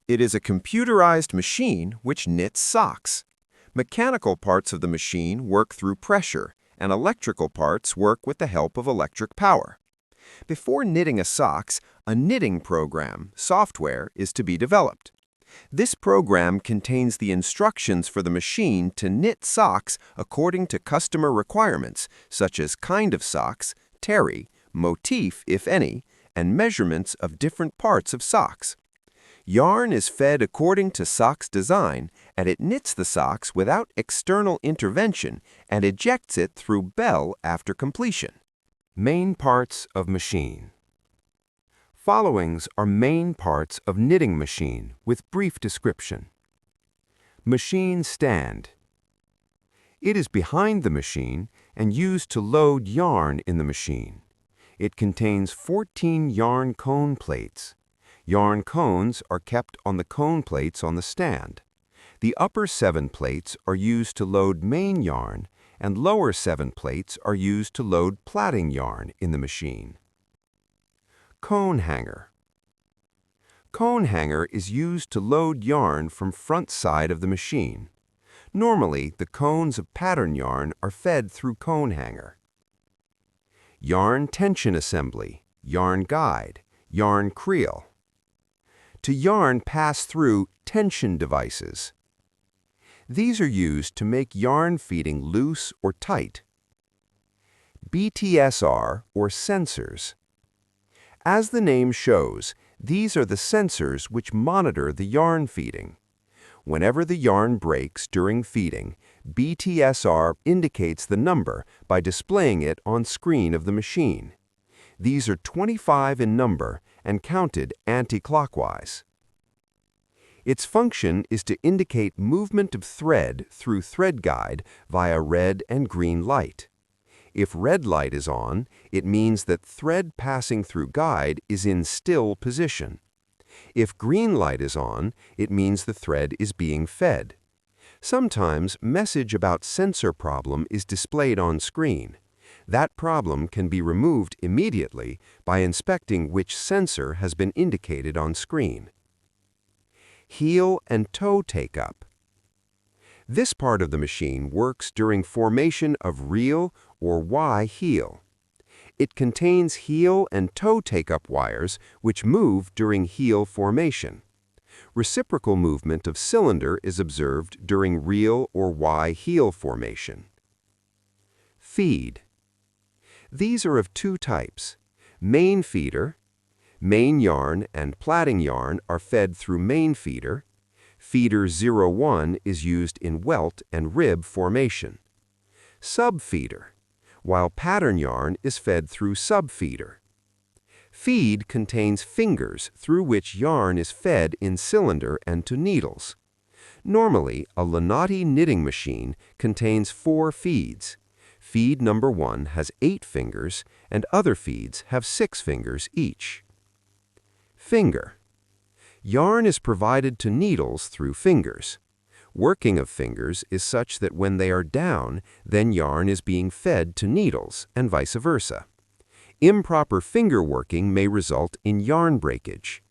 It is a computerized machine which knits socks. Mechanical parts of the machine work through pressure, and electrical parts work with the help of electric power. Before knitting a socks, a knitting program, software, is to be developed. This program contains the instructions for the machine to knit socks according to customer requirements, such as kind of socks, terry, motif, if any, and measurements of different parts of socks. Yarn is fed according to sock's design, and it knits the socks without external intervention and ejects it through bell after completion. Main parts of machine. Followings are main parts of knitting machine with brief description. Machine stand. It is behind the machine and used to load yarn in the machine. It contains 14 yarn cone plates. Yarn cones are kept on the cone plates on the stand. The upper 7 plates are used to load main yarn, and lower 7 plates are used to load plaiting yarn in the machine. Cone hanger. Cone hanger is used to load yarn from front side of the machine. Normally, the cones of pattern yarn are fed through cone hanger. Yarn tension assembly, yarn guide, yarn creel. To yarn pass through tension devices. These are used to make yarn feeding loose or tight. BTSR, or sensors. As the name shows, these are the sensors which monitor the yarn feeding. Whenever the yarn breaks during feeding, BTSR indicates the number by displaying it on screen of the machine. These are 25 in number and counted anti-clockwise. Its function is to indicate movement of thread through thread guide via red and green light. If red light is on, it means that thread passing through guide is in still position. If green light is on, it means the thread is being fed. Sometimes message about sensor problem is displayed on screen. That problem can be removed immediately by inspecting which sensor has been indicated on screen. Heel and toe take-up. This part of the machine works during formation of reel or Y heel. It contains heel and toe take-up wires which move during heel formation. Reciprocal movement of cylinder is observed during reel or Y heel formation. Feed. These are of 2 types. Main feeder. Main yarn and plaiting yarn are fed through main feeder. Feeder 01 is used in welt and rib formation. Sub-feeder, while pattern yarn is fed through sub-feeder. Feed contains fingers through which yarn is fed in cylinder and to needles. Normally, a Lonati knitting machine contains 4 feeds. Feed number 1 has 8 fingers, and other feeds have 6 fingers each. Finger. Yarn is provided to needles through fingers. Working of fingers is such that when they are down, then yarn is being fed to needles, and vice versa. Improper finger working may result in yarn breakage.